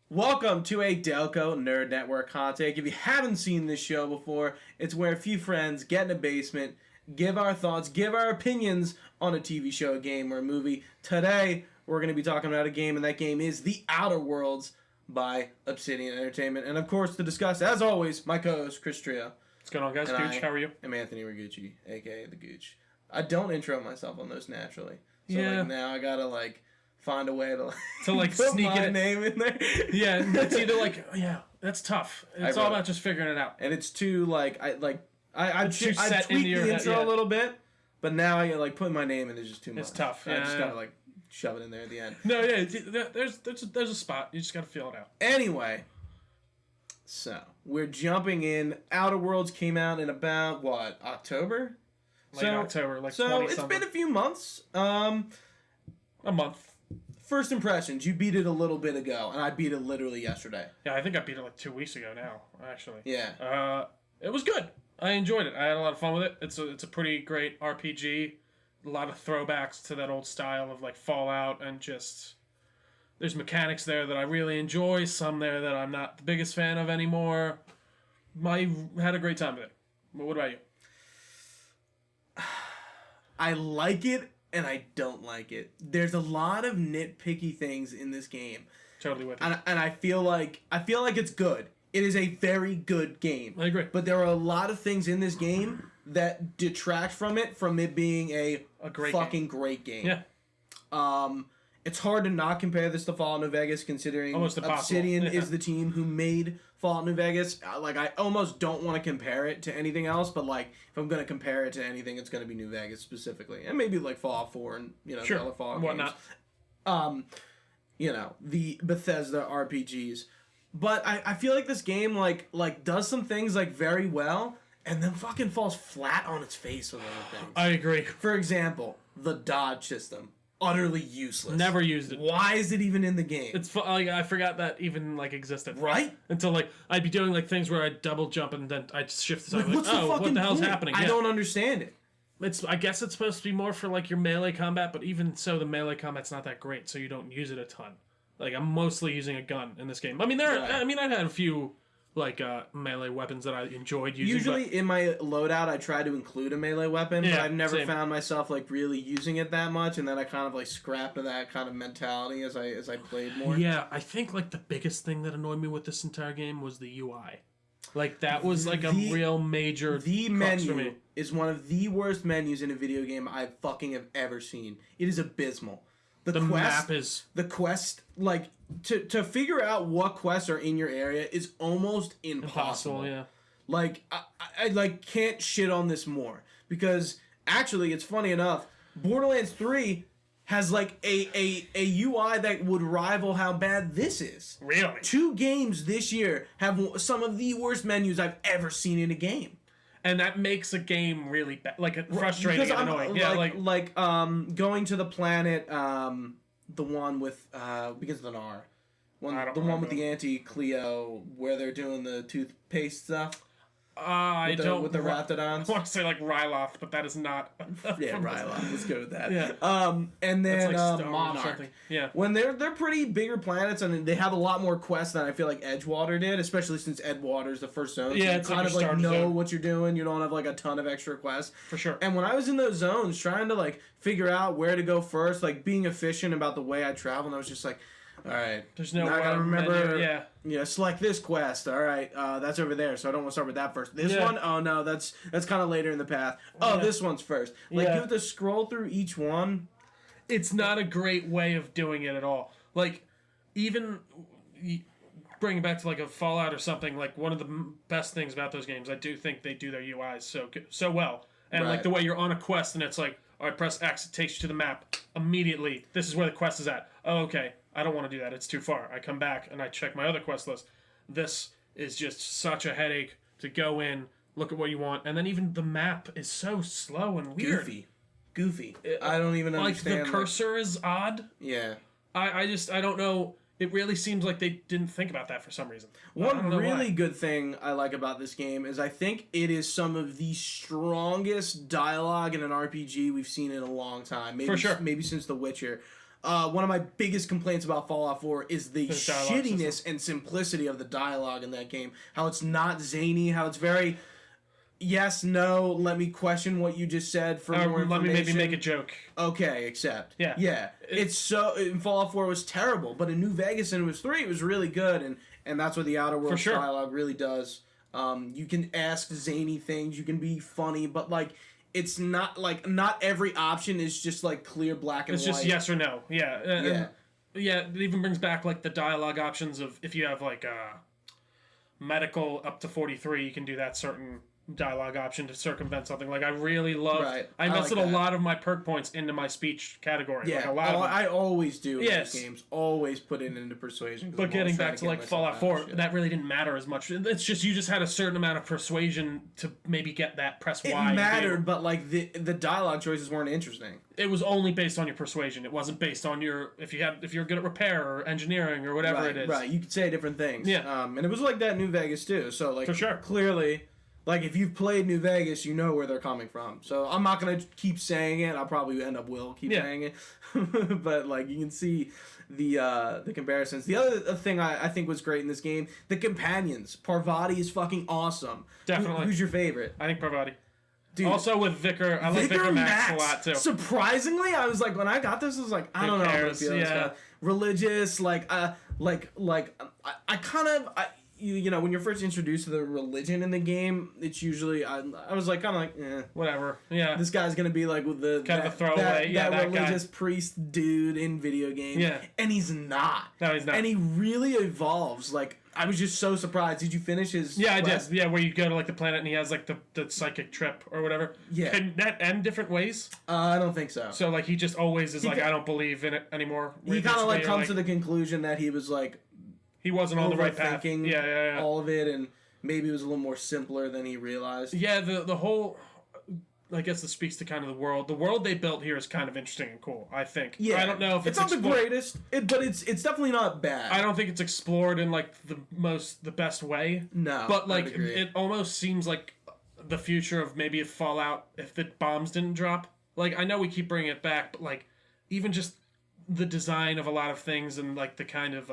Welcome to a Delco Nerd Network hot take. If you haven't seen this show before, it's where a few friends get in a basement, give our thoughts, give our opinions on a TV show, a game, or a movie. Today, we're going to be talking about a game, and that game is The Outer Worlds by Obsidian Entertainment. And of course, to discuss, as always, my co-host, Chris Trio. What's going on, guys? Gooch, how are you? I'm Anthony Rigucci, a.k.a. The Gooch. I don't intro myself on those naturally. So, now I gotta, find a way to put sneak my name in there. Yeah, it's either that's tough. It's all about just figuring it out. And it's too I tweaked the intro head, a little bit, but now I putting my name in is just too much. It's tough. I just gotta shove it in there at the end. No, there's a spot. You just gotta feel it out. Anyway, so we're jumping in. Outer Worlds came out in about October? October, so it's been a few months. A month. First impressions, you beat it a little bit ago, and I beat it literally yesterday. Yeah, I think I beat it 2 weeks ago now, actually. Yeah. It was good. I enjoyed it. I had a lot of fun with it. It's a pretty great RPG. A lot of throwbacks to that old style of Fallout, and just there's mechanics there that I really enjoy. Some there that I'm not the biggest fan of anymore. I had a great time with it. But what about you? I like it. And I don't like it. There's a lot of nitpicky things in this game. Totally with you. And I feel like it's good. It is a very good game. I agree. But there are a lot of things in this game that detract from it being a great game. Yeah. It's hard to not compare this to Fallout New Vegas, considering Obsidian is the team who made Fallout New Vegas. I almost don't want to compare it to anything else, but if I'm going to compare it to anything, it's going to be New Vegas specifically, and maybe Fallout 4 and the other Fallout games. The Bethesda RPGs. But I feel like this game does some things very well, and then fucking falls flat on its face with other things. I agree. For example, the dodge system. Utterly useless. Never used it. Why is it even in the game? It's I forgot that even existed. Right? Until I'd be doing things where I'd double jump and then I'd shift to something. What the hell's happening? I don't understand it. I guess it's supposed to be more for your melee combat, but even so, the melee combat's not that great, so you don't use it a ton. I'm mostly using a gun in this game. I mean, I've had a few melee weapons that I enjoyed using. Usually in my loadout, I try to include a melee weapon, but I've never found myself really using it that much, and then I kind of scrapped that kind of mentality as I played more. Yeah, I think the biggest thing that annoyed me with this entire game was the UI. That was a real major. The menu for me. Is one of the worst menus in a video game I fucking have ever seen. It is abysmal. The map is the quest to figure out what quests are in your area is almost impossible. Yeah. I can't shit on this more because actually it's funny enough, Borderlands 3 has a UI that would rival how bad this is. Really? 2 games this year have some of the worst menus I've ever seen in a game. And that makes a game really bad, frustrating and annoying. Going to the planet, the one with begins with an R, the one with the anti-Cleo, where they're doing the toothpaste stuff. With the Raptidons. I want to say Ryloth, but that is not. Yeah, Ryloth. Let's go with that. Yeah. And then Monarch. Yeah. When they're pretty bigger planets, and they have a lot more quests than I feel like Edgewater did, especially since Edgewater's the first zone. Yeah, so you it's kind of know what you're doing. You don't have a ton of extra quests. For sure. And when I was in those zones, trying to figure out where to go first, being efficient about the way I travel, and I was just all right. There's no. I gotta remember. Menu. Yeah. Select this quest. All right. That's over there. So I don't want to start with that first. This one. Oh no. That's kind of later in the path. Oh, this one's first. You have to scroll through each one. It's not a great way of doing it at all. Even bringing it back to a Fallout or something. One of the best things about those games, I do think they do their UIs so well. And the way you're on a quest and it's all right, press X, it takes you to the map immediately. This is where the quest is at. Oh, okay. I don't want to do that. It's too far. I come back and I check my other quest list. This is just such a headache to go in, look at what you want, and then even the map is so slow and weird. Goofy. I don't even understand. The cursor is odd. Yeah. I don't know. It really seems like they didn't think about that for some reason. One really good thing I like about this game is I think it is some of the strongest dialogue in an RPG we've seen in a long time. Maybe, for sure. Maybe since The Witcher. One of my biggest complaints about Fallout 4 is the shittiness and simplicity of the dialogue in that game. How it's not zany, how it's very... Yes, no, let me question what you just said for more information. Let me maybe make a joke. Okay, accept. Yeah. Yeah. It's so... In Fallout 4 was terrible, but in New Vegas and it was 3, it was really good, and that's what the Outer Worlds dialogue really does. You can ask zany things, you can be funny, but, like, it's not, like, not every option is just, like, clear black and white. It's just yes or no. Yeah. Yeah, it even brings back, like, the dialogue options of if you have, like, medical up to 43, you can do that certain... dialogue option to circumvent something. Like, I really love... Right. I invested a lot of my perk points into my speech category. Yeah, like a lot of them. I always do in these games. Always put it into persuasion. But getting back to, like, Fallout 4, that really didn't matter as much. It's just, you just had a certain amount of persuasion to maybe get that press Y. It mattered, but, like, the dialogue choices weren't interesting. It was only based on your persuasion. It wasn't based on your... If you're good at repair or engineering or whatever it is. Right, you could say different things. Yeah. And it was like that in New Vegas, too. So, like, for sure. Clearly... Like, if you've played New Vegas, you know where they're coming from. So, I'm not going to keep saying it. I'll probably end up keep saying it. But, like, you can see the comparisons. The other thing I think was great in this game, the companions. Parvati is fucking awesome. Definitely. Who's your favorite? I think Parvati. Dude, also with Vicar. I like Vicar Max a lot, too. Surprisingly, I was like, when I got this, I was like, I don't know how to feel this guy. Religious, I kind of... You know, when you're first introduced to the religion in the game, it's usually I was like kind of like whatever. Yeah, this guy's gonna be like with the kind of a throwaway. That religious priest dude in video games. Yeah, and he's not. No, he's not. And he really evolves. Like, I was just so surprised. Did you finish his? Yeah, quest? I did. Yeah, where you go to like the planet and he has like the psychic trip or whatever. Yeah. Can that end different ways? I don't think so. So like he just always is like, I don't believe in it anymore. He kind of like comes to the conclusion that he was like. He wasn't on the right path. Yeah. All of it, and maybe it was a little more simpler than he realized. Yeah, the whole... I guess this speaks to kind of the world. The world they built here is kind of interesting and cool, I think. Yeah. I don't know if it's not the greatest, but it's definitely not bad. I don't think it's explored in, like, the best way. No, but, like, it almost seems like the future of maybe if Fallout, if the bombs didn't drop. Like, I know we keep bringing it back, but, like, even just the design of a lot of things and, like, the kind of...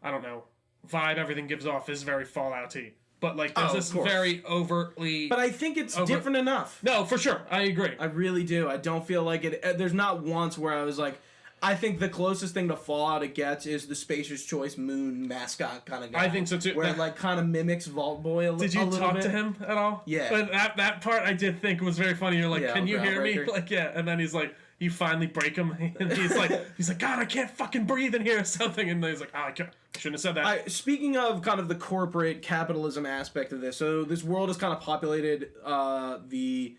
I don't know, vibe everything gives off is very Fallout-y. But, like, there's this very overtly... But I think it's different enough. No, for sure. I agree. I really do. I don't feel like it... There's not once where I was like... I think the closest thing to Fallout it gets is the Spacer's Choice Moon mascot kind of guy. I think so, too. Where it, like, kind of mimics Vault Boy a little bit. Did you talk to him at all? Yeah. But that part I did think was very funny. You're like, can you hear me? Like, yeah. And then he's like... You finally break him, and he's like, God, I can't fucking breathe in here or something. And then he's like, I shouldn't have said that. Speaking of kind of the corporate capitalism aspect of this, so this world is kind of populated. The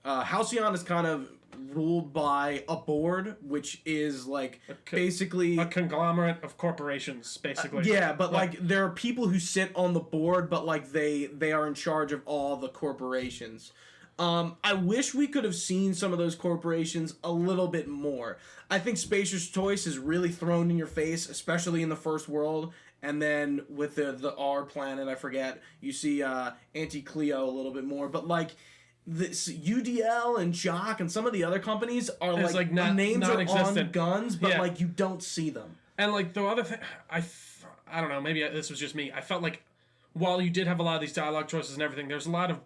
Halcyon is kind of ruled by a board, which is like basically a conglomerate of corporations, basically. Yeah, but like there are people who sit on the board, but like they are in charge of all the corporations. I wish we could have seen some of those corporations a little bit more. I think Spacer's Choice is really thrown in your face, especially in the first world. And then with the R planet, I forget, you see Auntie Cleo a little bit more. But like this UDL and Jock and some of the other companies are like names are on guns, but like you don't see them. And like the other thing, I don't know, maybe this was just me. I felt like while you did have a lot of these dialogue choices and everything, there's a lot of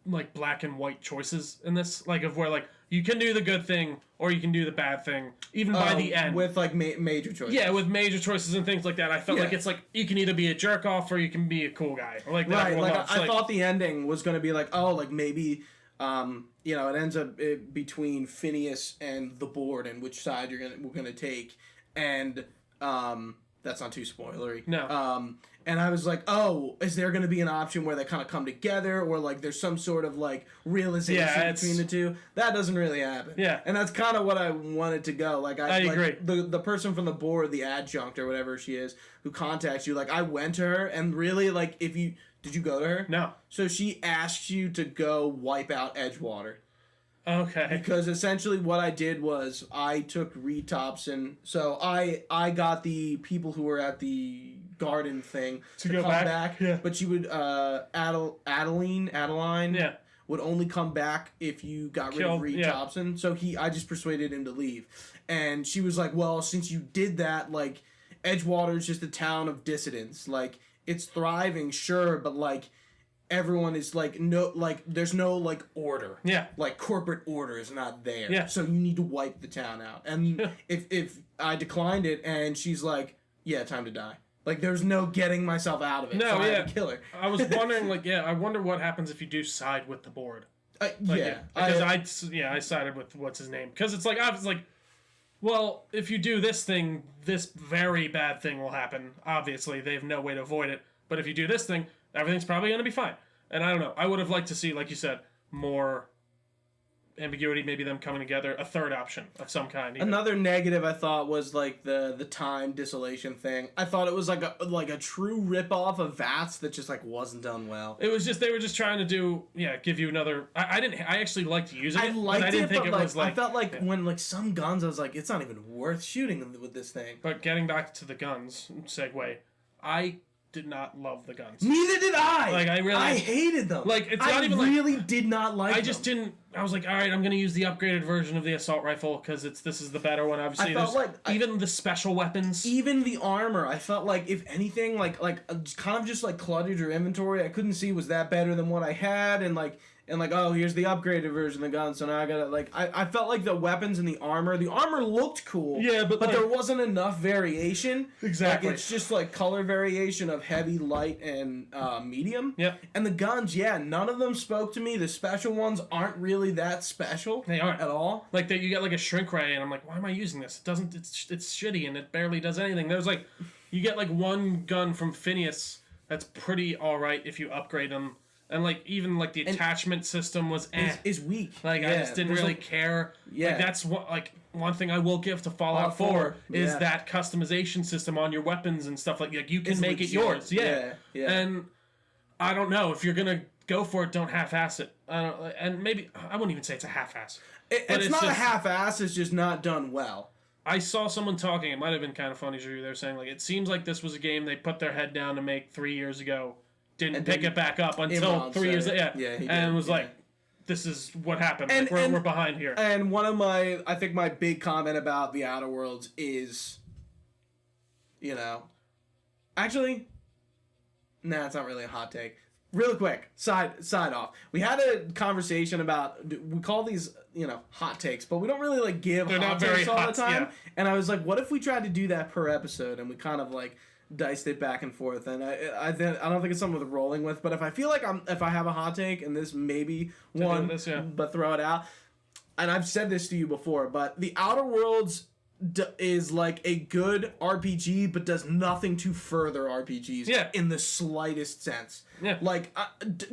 like black and white choices in this, like of where like you can do the good thing or you can do the bad thing, even by the end with like major choices. Yeah, with major choices and things like that. I felt like it's like you can either be a jerk off or you can be a cool guy, or like right. Like I thought the ending was going to be like, oh, like maybe you know, it ends up between Phineas and the board and which side we're gonna take, and that's not too spoilery. No. And I was like, oh, is there going to be an option where they kind of come together, or like there's some sort of like realization between the two? That doesn't really happen. Yeah. And that's kind of what I wanted to go. Like I agree. The person from the board, the adjunct or whatever she is, who contacts you, like I went to her and really like did you go to her? No. So she asked you to go wipe out Edgewater. Okay. Because essentially what I did was I took Reed Thompson. So I got the people who were at the garden thing to go come back. Yeah. But she would Adeline Yeah. would only come back if you got rid of Reed Thompson. So I just persuaded him to leave. And she was like, well, since you did that, like, Edgewater's just a town of dissidents. Like, it's thriving, sure, but, like, everyone is, like, there's no, like, order. Yeah. Like, corporate order is not there. Yeah. So you need to wipe the town out. And if I declined it, and she's like, yeah, time to die. Like, there's no getting myself out of it. No, so I yeah. had to kill her. I was wondering, like, I wonder what happens if you do side with the board. Yeah. Because I sided with what's his name. Because it's like, I was like, well, if you do this thing, this very bad thing will happen. Obviously, they have no way to avoid it. But if you do this thing, everything's probably going to be fine. And I don't know. I would have liked to see, like you said, more ambiguity, maybe them coming together, a third option of some kind. Even. Another negative I thought was like the time distillation thing. I thought it was like a true ripoff of VATS that just like wasn't done well. It was just they were just trying to give you another. I actually liked using it. I didn't think it was like. I felt like when like some guns, I was like, it's not even worth shooting with this thing. But getting back to the guns segue, I did not love the guns. Neither did I. Like I hated them. Like it's not even really did not like. I just didn't. I was like, all right, I'm gonna use the upgraded version of the assault rifle because this is the better one. Obviously, I felt like even the special weapons, even the armor. I felt like if anything, like kind of just like cluttered your inventory. I couldn't see was that better than what I had, and oh, here's the upgraded version of the gun, so now I gotta I felt like the weapons and the armor looked cool. Yeah, but there wasn't enough variation. Exactly. Like, it's just like color variation of heavy, light, and medium. Yep. And the guns, none of them spoke to me. The special ones aren't really that special. They aren't at all. Like you get like a shrink ray, and I'm like, why am I using this? It doesn't. It's shitty, and it barely does anything. There's like, you get like one gun from Phineas that's pretty all right if you upgrade them. And, like, even, like, the attachment system was is weak. Like, I just didn't really care. Yeah. Like, that's what, like, one thing I will give to Fallout 4 is that customization system on your weapons and stuff like you can make it yours. Yeah. And I don't know. If you're going to go for it, don't half-ass it. And maybe, I wouldn't even say it's a half-ass. It's not a half-ass, it's just not done well. I saw someone talking, it might have been kind of funny, they were saying, like, it seems like this was a game they put their head down to make 3 years ago. Didn't pick it back up until 3 years later. And was like, this is what happened. And, like, we're behind here. And one of I think my big comment about the Outer Worlds is, actually, nah, it's not really a hot take. Real quick, side off. We had a conversation about, we call these, hot takes, but we don't really, like, give hot takes all the time. Yeah. And I was like, what if we tried to do that per episode and we kind of, like, diced it back and forth, and I don't think it's something with rolling with, but if I feel like if I have a hot take and this maybe one, but throw it out, and I've said this to you before, but the Outer Worlds is like a good RPG, but does nothing to further RPGs in the slightest sense. Yeah. Like,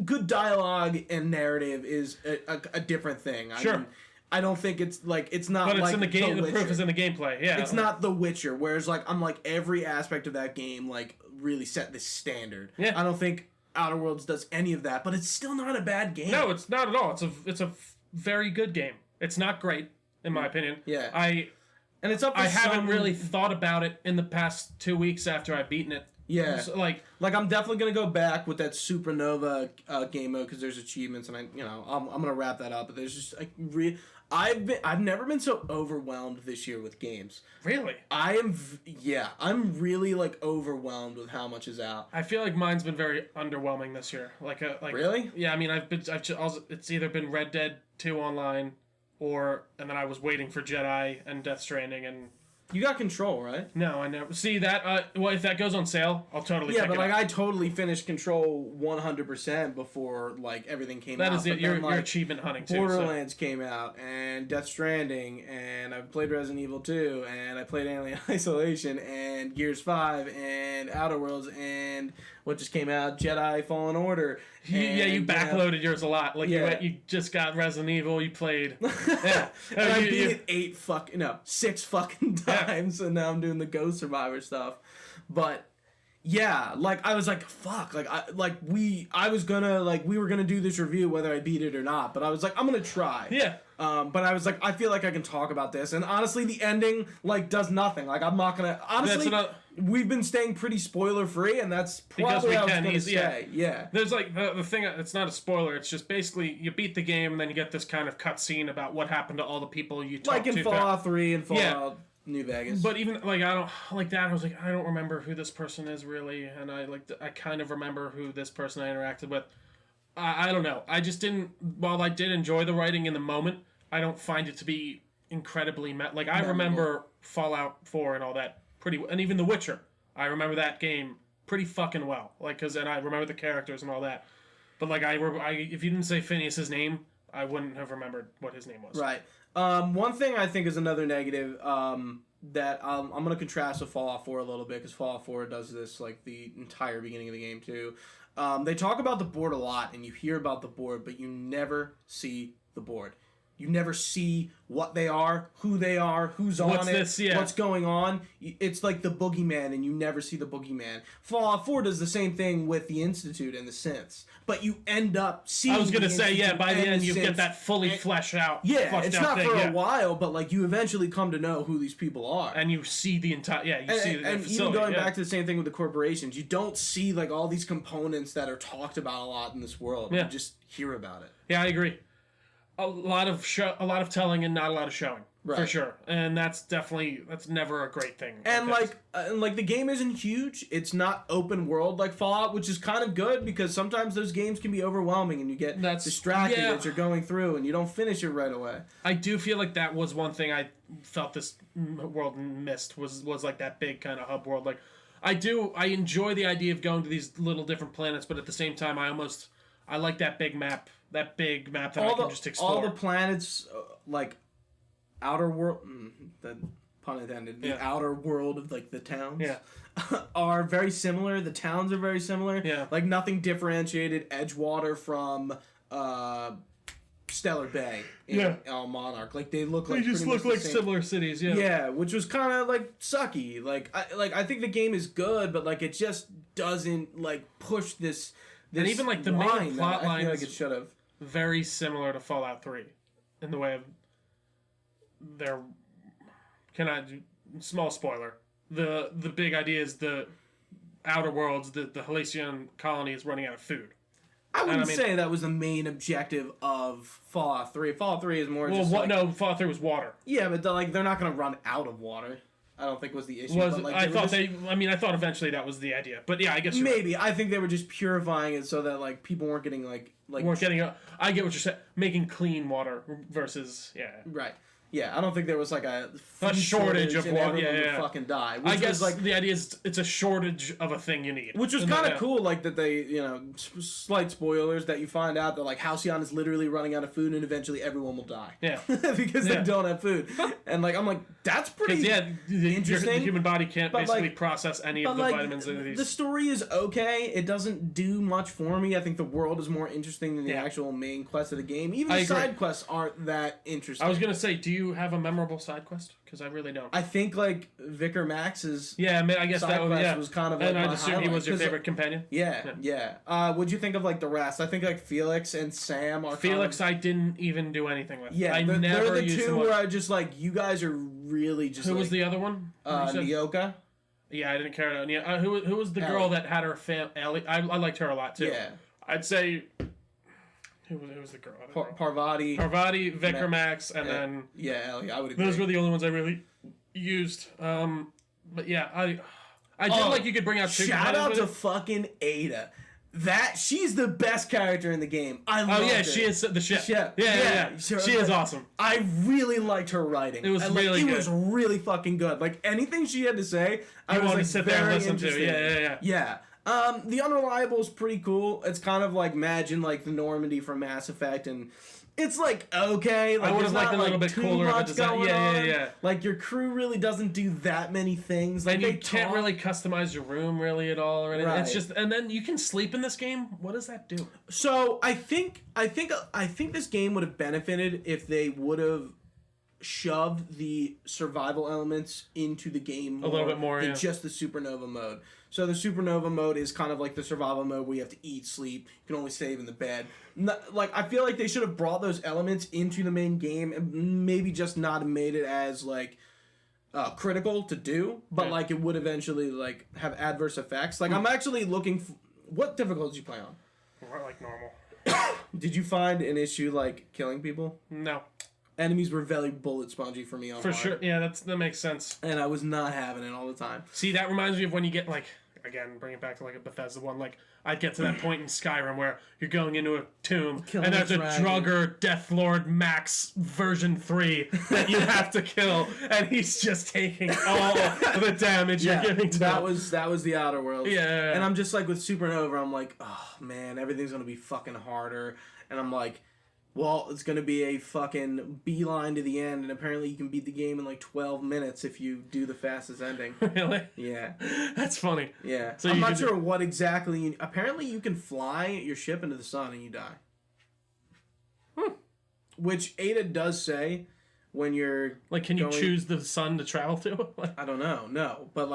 good dialogue and narrative is a different thing. Sure. I mean, I don't think it's like it's not. But it's like in the game. The proof is in the gameplay. Yeah, it's not The Witcher. Whereas like I'm like every aspect of that game like really set the standard. Yeah, I don't think Outer Worlds does any of that, but it's still not a bad game. No, it's not at all. It's a very good game. It's not great in my opinion. Yeah, and it's up. I haven't really thought about it in the past 2 weeks after I've beaten it. Yeah, so, like I'm definitely gonna go back with that Supernova game mode because there's achievements, and I'm gonna wrap that up. But there's just I've never been so overwhelmed this year with games. Really? I'm really like overwhelmed with how much is out. I feel like mine's been very underwhelming this year. Like really? Yeah, I mean it's either been Red Dead 2 online and then I was waiting for Jedi and Death Stranding and. You got Control, right? No, I never. See that? Well, if that goes on sale, I'll totally. Yeah, but like I totally finished Control 100% before like everything came out. That is it. You're achievement hunting too. Borderlands came out, and Death Stranding, and I played Resident Evil 2, and I played Alien Isolation, and Gears 5, and Outer Worlds, and what just came out, Jedi Fallen Order. And, you backloaded yours a lot. Like you just got Resident Evil. You played. Yeah, and I beat it 6 fucking times, and now I'm doing the Ghost Survivor stuff. But yeah, like I was like, fuck, we were gonna do this review whether I beat it or not. But I was like, I'm gonna try. Yeah. But I was like, I feel like I can talk about this, and honestly, the ending like does nothing. Like I'm not gonna honestly. We've been staying pretty spoiler free, and that's probably how I was gonna say. Yeah. There's like the thing. It's not a spoiler. It's just basically you beat the game, and then you get this kind of cutscene about what happened to all the people you talked to. Like in Fallout 3 and Fallout New Vegas. But even like I don't like that. I was like, I don't remember who this person is really, and I kind of remember who this person I interacted with. I don't know. I just didn't. While I did enjoy the writing in the moment, I don't find it to be incredibly like I remember Fallout 4 and all that and even The Witcher. I remember that game pretty fucking well. Like and I remember the characters and all that. But like if you didn't say Phineas's name, I wouldn't have remembered what his name was. Right. One thing I think is another negative that I'm going to contrast with Fallout 4 a little bit, because Fallout 4 does this like the entire beginning of the game too. They talk about the board a lot, and you hear about the board, but you never see the board. You never see what they are, who they are, who's on it, what's going on. It's like the boogeyman, and you never see the boogeyman. Fallout 4 does the same thing with the Institute and the synths, but you end up seeing. I was gonna say, by the end you get that fully fleshed out. Yeah, it's not for a while, but like you eventually come to know who these people are, and you see the entire. And even going back to the same thing with the corporations, you don't see like all these components that are talked about a lot in this world. Yeah. You just hear about it. Yeah, I agree. A lot of telling and not a lot of showing, for sure, and that's never a great thing. And like the game isn't huge; it's not open world like Fallout, which is kind of good because sometimes those games can be overwhelming and you get distracted as you're going through and you don't finish it right away. I do feel like that was one thing I felt this world missed was like that big kind of hub world. Like I enjoy the idea of going to these little different planets, but at the same time, I like that big map. That big map that I can just explore. All the planets, like outer world, the pun intended, the outer world of like the towns, are very similar. The towns are very similar. Yeah. Like nothing differentiated Edgewater from Stellar Bay in El Monarch. Like they look like similar cities. Yeah. Yeah, which was kind of like sucky. I think the game is good, but like it just doesn't like push this. And even like the main plot line, I feel like it should have. Very similar to Fallout 3 in the way of their small spoiler. The big idea is the outer worlds, the Halycon colony is running out of food. I wouldn't say that was the main objective of Fallout 3. Fallout 3 is more Fallout 3 was water. Yeah, but they're not going to run out of water. I don't think was the issue. I thought eventually that was the idea. But yeah, I guess maybe. I think they were just purifying it so that like people weren't getting I get what you're saying. Making clean water versus Right. Yeah, I don't think there was like a shortage of water. Would fucking die. I guess like the idea is it's a shortage of a thing you need. Which was kind of cool, like that they, slight spoilers that you find out that like Halcyon is literally running out of food and eventually everyone will die. Yeah. Because they don't have food. And like I'm like that's pretty interesting. The human body can't basically process any of the vitamins in these. The story is okay. It doesn't do much for me. I think the world is more interesting than the actual main quest of the game. Even the side quests aren't that interesting. I was gonna say, do you have a memorable side quest? Because I really don't. I think like Vicar Max's I guess that was kind of like and I'd assume he was your favorite companion. Yeah. What'd you think of like the rest? I think like Felix and Sam are I didn't even do anything with. Yeah, they're the two where I just like you guys are really just. Who was the other one? Nyoka. Yeah, I didn't care about who was the girl that had her Ellie? I liked her a lot too. Yeah. I'd say. Who was the girl? Parvati, Vicar Max, and then Ellie. I would agree. Those were the only ones I really used. But yeah, I did like you could bring out. Shout out to fucking Ada. She's the best character in the game. I love her. She is the chef. Yeah. She is awesome. I really liked her writing. It was really good. It was really fucking good. Like anything she had to say, I was wanted to sit there and listen to. Yeah. The Unreliable is pretty cool. It's kind of like imagine like the Normandy from Mass Effect, and it's like okay. Like, I would have liked a little bit cooler of a design. Yeah. Like your crew really doesn't do that many things. Like and you can't really customize your room really at all or anything. Right. It's just and then you can sleep in this game. What does that do? So I think this game would have benefited if they would have shoved the survival elements into the game a little bit more than just the supernova mode. So the supernova mode is kind of like the survival mode where you have to eat, sleep, you can only save in the bed. Like, I feel like they should have brought those elements into the main game and maybe just not made it as, like, critical to do, but like it would eventually like have adverse effects. Like I'm actually looking what difficulty did you play on? Like normal. Did you find an issue like killing people? No. Enemies were very bullet spongy for me on For hard. sure. Yeah, that makes sense. And I was not having it all the time. See, that reminds me of when you get like, again, bring it back to like a Bethesda one. Like I'd get to that point in Skyrim where you're going into a tomb and there's a Drugger Deathlord Max version 3 that you have to kill, and he's just taking all the damage you're giving to that him. That was the Outer Worlds. Yeah. And I'm just like with Supernova, I'm like, oh man, everything's gonna be fucking harder. And I'm like, well, it's going to be a fucking beeline to the end, and apparently you can beat the game in like 12 minutes if you do the fastest ending. Really? Yeah. That's funny. Yeah. So I'm not sure what exactly... Apparently you can fly your ship into the sun and you die. Which Ada does say when you're can you choose the sun to travel to? I don't know. No. But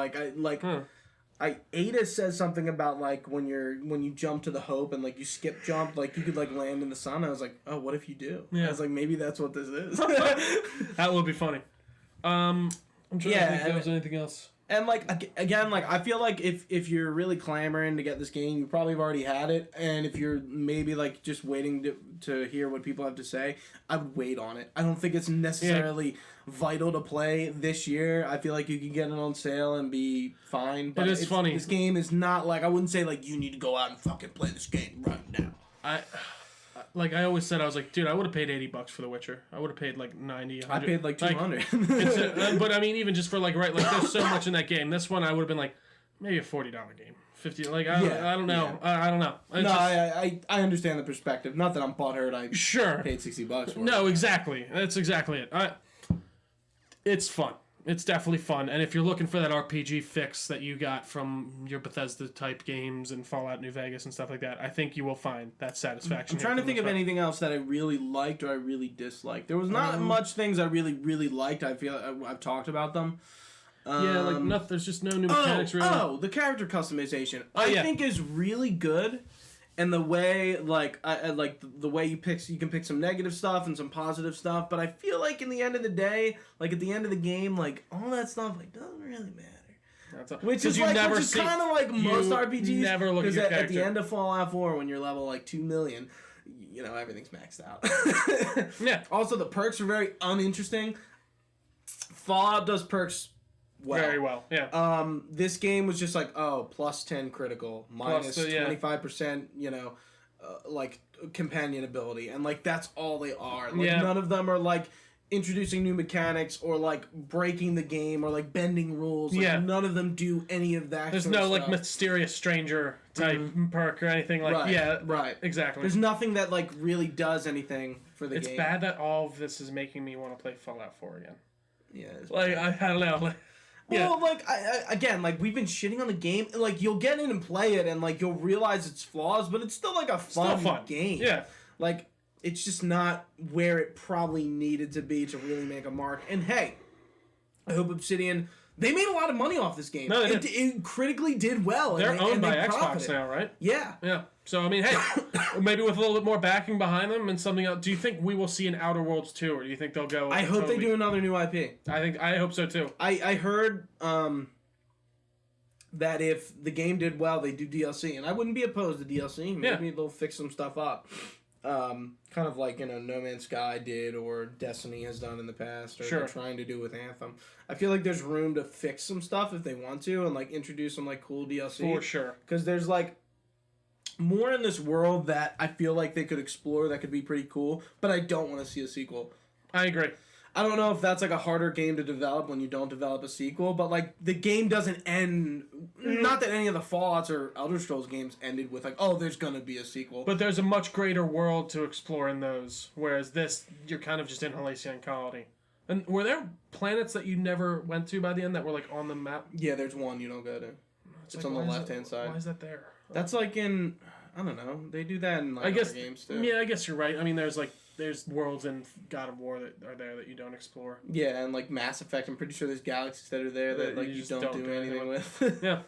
Ada says something about like when you jump to the Hope and like you skip jump, like you could like land in the sun. I was like, oh, what if you do? Yeah. I was like, maybe that's what this is. That would be funny. I'm trying to think if there was anything else. And like again, like I feel like if you're really clamoring to get this game, you probably have already had it. And if you're maybe like just waiting to hear what people have to say, I would wait on it. I don't think it's necessarily vital to play this year. I feel like you can get it on sale and be fine. But it's funny. This game is not like I wouldn't say like you need to go out and fucking play this game right now. I always said, I was like, dude, I would have paid $80 for The Witcher. I would have paid like 90, 100. I paid like 200. But I mean, even just for like there's so much in that game. This one I would have been like maybe a $40 game, 50. Like I don't know. Yeah. I don't know. I understand the perspective. Not that I'm butthurt. I paid $60 for it. No, exactly. That's exactly it. It's fun. It's definitely fun, and if you're looking for that RPG fix that you got from your Bethesda-type games and Fallout New Vegas and stuff like that, I think you will find that satisfaction. I'm trying to think of anything else that I really liked or I really disliked. There was not much things I really, really liked. I feel I've talked about them. Nothing. There's just no new mechanics really. The character customization I think is really good. And the way, like, I like the way you can pick some negative stuff and some positive stuff, but I feel like in the end of the day, like at the end of the game, like all that stuff like doesn't really matter. Which is kind of like most RPGs. Never look at your character. At the end of Fallout 4, when you're level like 2 million, you know everything's maxed out. Yeah. Also, the perks are very uninteresting. Fallout does perks very well, yeah. This game was just like, plus 10 critical, minus 25%, like companion ability, and like that's all they are. Like none of them are like introducing new mechanics or like breaking the game or like bending rules. Like, none of them do any of that. There's no like mysterious stranger type perk or anything like right. Exactly. There's nothing that like really does anything for the game. It's bad that all of this is making me want to play Fallout 4 again. Yeah. Like I don't know. Like, well, like, again, like, we've been shitting on the game. Like, you'll get in and play it, and, like, you'll realize its flaws, but it's still, like, a fun game. Yeah. Like, it's just not where it probably needed to be to really make a mark. And, hey, I hope Obsidian... They made a lot of money off this game. No, it critically did well. They're owned by Xbox now, right? Yeah. Yeah. So, I mean, hey, maybe with a little bit more backing behind them and something else. Do you think we will see an Outer Worlds 2, or do you think they'll go... I hope they do another new IP. I hope so, too. I heard that if the game did well, they do DLC, and I wouldn't be opposed to DLC. Maybe they'll fix some stuff up. Kind of like, No Man's Sky did, or Destiny has done in the past, or they're trying to do with Anthem. I feel like there's room to fix some stuff if they want to, and like introduce some like cool DLC. For sure. Because there's like more in this world that I feel like they could explore that could be pretty cool, but I don't want to see a sequel. I agree. I don't know if that's like a harder game to develop when you don't develop a sequel, but like the game doesn't end. Not that any of the Fallouts or Elder Scrolls games ended with like, there's gonna be a sequel. But there's a much greater world to explore in those, whereas this, you're kind of just in Halycon Colony. And were there planets that you never went to by the end that were like on the map? Yeah, there's one you don't go to. It's like, on the left-hand side. Why is that there? That's like in, I don't know. They do that in like other games too. Yeah, I guess you're right. I mean, there's like there's worlds in God of War that are there that you don't explore. Yeah, and like Mass Effect, I'm pretty sure there's galaxies that are there that like you don't do anything with. Yeah.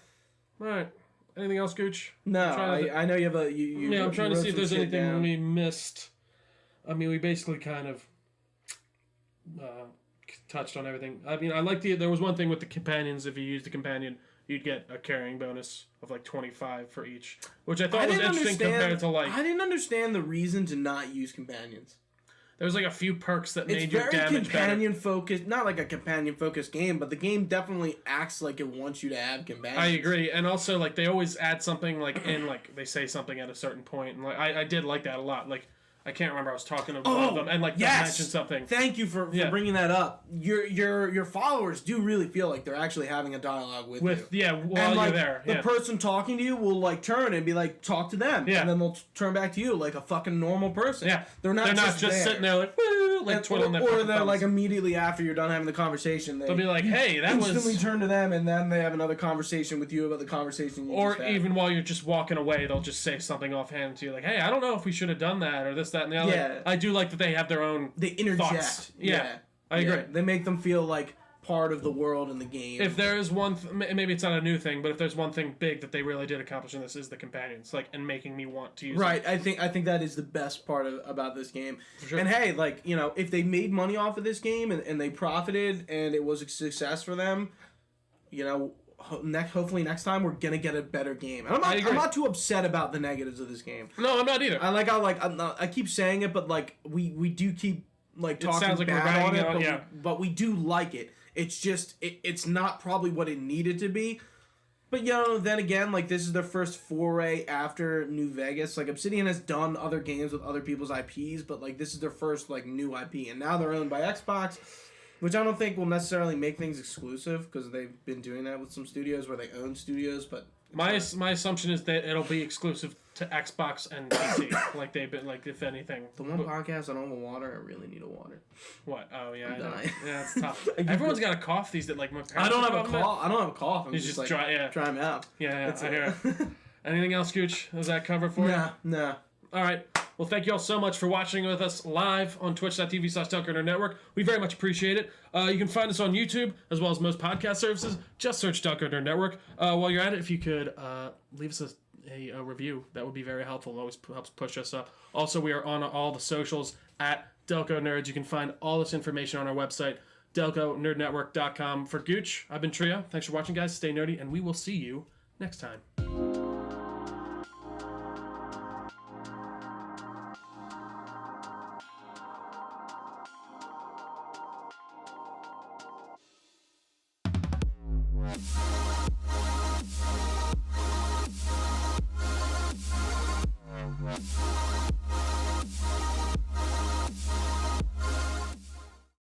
All right. Anything else, Gooch? No, I know you have a Yeah, I'm trying to see if there's anything we missed. I mean, we basically kind of touched on everything. I mean, I like there was one thing with the companions. If you use the companion, you'd get a carrying bonus of like 25 for each, which I thought was interesting compared to like. I didn't understand the reason to not use companions. There was like a few perks that made your damage better. It's very companion better. focused, not like a companion focused game, but the game definitely acts like it wants you to have companions. I agree, and also like they always add something like in like they say something at a certain point, and like I did like that a lot. Like I can't remember. I was talking to one of them, and like they mentioned something. Thank you for bringing that up. Your followers do really feel like they're actually having a dialogue with you. Yeah, while and, you're there. The person talking to you will like turn and be like, talk to them. Yeah. And then they'll turn back to you like a fucking normal person. Yeah. They're not just sitting there like, woo, like twiddling their Or they're thumbs. like immediately after you're done having the conversation, they'll be like, hey, that was... instantly turn to them, and then they have another conversation with you about the conversation you just had. Even while you're just walking away, they'll just say something offhand to you, like, hey, I don't know if we should have done that, or this, that, and the other. Yeah. I do like that they have their own They interject. thoughts. Yeah. I agree. They make them feel like part of the world and the game. If there is one, maybe it's not a new thing, but if there's one thing big that they really did accomplish in this, is the companions, like, and making me want to use right. them. I think that is the best part about this game. Sure. And hey, like, you know, if they made money off of this game and they profited and it was a success for them, you know, hopefully next time we're gonna get a better game. And I'm not too upset about the negatives of this game. No, I'm not either. I keep saying it, but like we do keep like talking sounds like bad on it, but, but we do like it. It's just it's not probably what it needed to be. But you know, then again, like this is their first foray after New Vegas. Like Obsidian has done other games with other people's IPs, but like this is their first like new IP, and now they're owned by Xbox, which I don't think will necessarily make things exclusive because they've been doing that with some studios where they own studios. But my assumption is that it'll be exclusive to Xbox and PC. Like they've been like, if anything. The one podcast I don't have water. I really need a water. What? Oh yeah, I'm dying. Yeah, it's tough. Everyone's got a cough these days. Like my parents. I don't have a cough. I don't have a cough. I'm just like dry. Try them out. Yeah, I hear it. Anything else, Gooch? Does that cover for you? Nah. All right. Well, thank you all so much for watching with us live on twitch.tv/Delco Network. We very much appreciate it. You can find us on YouTube as well as most podcast services. Just search Delco Network. While you're at it, if you could leave us a review, that would be very helpful. It always helps push us up. Also, we are on all the socials at Delco Nerds. You can find all this information on our website, DelcoNerdNetwork.com. For Gooch, I've been Tria. Thanks for watching, guys. Stay nerdy, and we will see you next time.